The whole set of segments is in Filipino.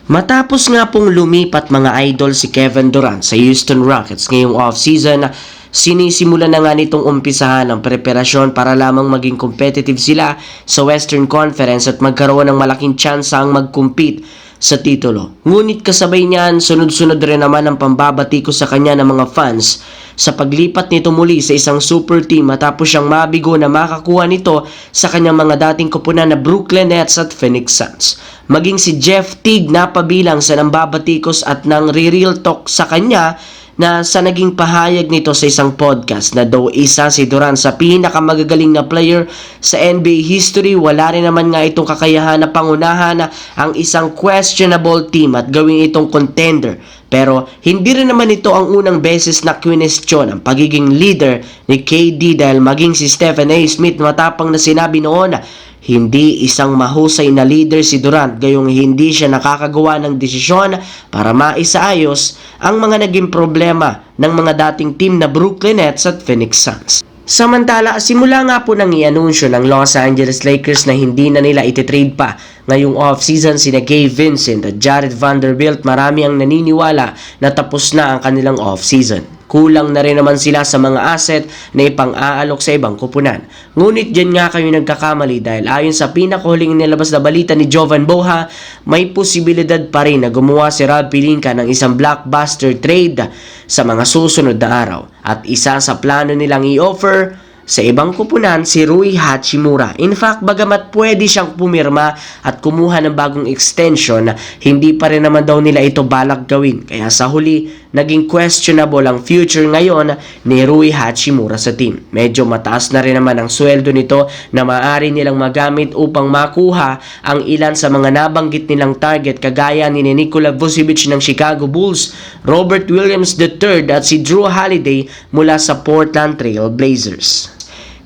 Matapos nga pong lumipat mga idol si Kevin Durant sa Houston Rockets ngayong off-season, sinisimulan na nga nitong umpisahan ang preparasyon para lamang maging competitive sila sa Western Conference at magkaroon ng malaking tsansa ang mag-compete sa titulo. Ngunit kasabay niyan, sunod-sunod rin naman ang pambabati ko sa kanya ng mga fans sa paglipat nito muli sa isang super team matapos siyang mabigo na makakuha nito sa kanyang mga dating koponan na Brooklyn Nets at Phoenix Suns. Maging si Jeff Teague napabilang sa nambabatikos at nang re-real talk sa kanya na sa naging pahayag nito sa isang podcast na daw isa si Durant sa pinakamagagaling na player sa NBA history, wala rin naman nga itong kakayahan na pangunahan ang isang questionable team at gawing itong contender. Pero hindi rin naman ito ang unang beses na kwinestyon ang pagiging leader ni KD dahil maging si Stephen A. Smith matapang na sinabi noon na hindi isang mahusay na leader si Durant gayong hindi siya nakakagawa ng desisyon para maisaayos ang mga naging problema ng mga dating team na Brooklyn Nets at Phoenix Suns. Samantala, simula nga po nang i-anunsyo ng Los Angeles Lakers na hindi na nila ititrade pa ngayong off-season sina Gabe Vincent at Jared Vanderbilt, marami ang naniniwala na tapos na ang kanilang off-season. Kulang na rin naman sila sa mga asset na ipang-aalok sa ibang kupunan. Ngunit dyan nga kayo nagkakamali dahil ayon sa pinakahuling nilabas na balita ni Jovan Boha, may posibilidad pa rin na gumawa si Rob Pelinka ng isang blockbuster trade sa mga susunod na araw. At isa sa plano nilang i-offer sa ibang kupunan si Rui Hachimura. In fact, bagamat pwede siyang pumirma at kumuha ng bagong extension, hindi pa rin naman daw nila ito balak gawin. Kaya sa huli, naging questionable ang future ngayon ni Rui Hachimura sa team. Medyo mataas na rin naman ang sweldo nito na maaari nilang magamit upang makuha ang ilan sa mga nabanggit nilang target kagaya ni Nikola Vucevic ng Chicago Bulls, Robert Williams III at si Drew Holiday mula sa Portland Trail Blazers.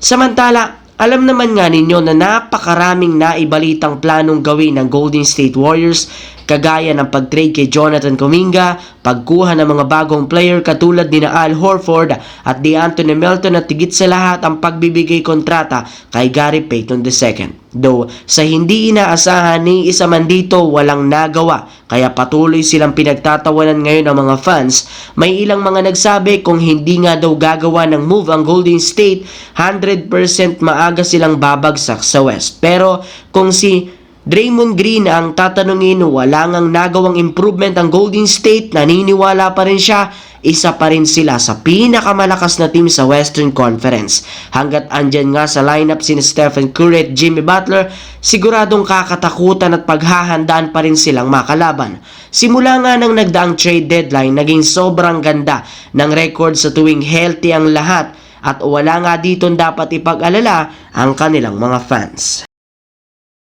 Samantala, alam naman nga ninyo na napakaraming naibalitang planong gawin ng Golden State Warriors kagaya ng pag-trade kay Jonathan Kuminga, pagkuha ng mga bagong player katulad ni Al Horford at DeAnthony Melton at higit sa lahat ang pagbibigay kontrata kay Gary Payton II. Though sa hindi inaasahan ni isa man dito walang nagawa kaya patuloy silang pinagtatawanan ngayon ng mga fans. May ilang mga nagsabi kung hindi nga daw gagawa ng move ang Golden State, 100% maaga silang babagsak sa West. Pero kung si Draymond Green ang tatanungin, wala ngang nagawang improvement ang Golden State, naniniwala pa rin siya, isa pa rin sila sa pinakamalakas na team sa Western Conference. Hanggat andyan nga sa lineup si Stephen Curry at Jimmy Butler, siguradong kakatakutan at paghahandaan pa rin silang makalaban. Simula nga nang nagdaang trade deadline, naging sobrang ganda ng record sa tuwing healthy ang lahat at wala nga dito dapat ipag-alala ang kanilang mga fans.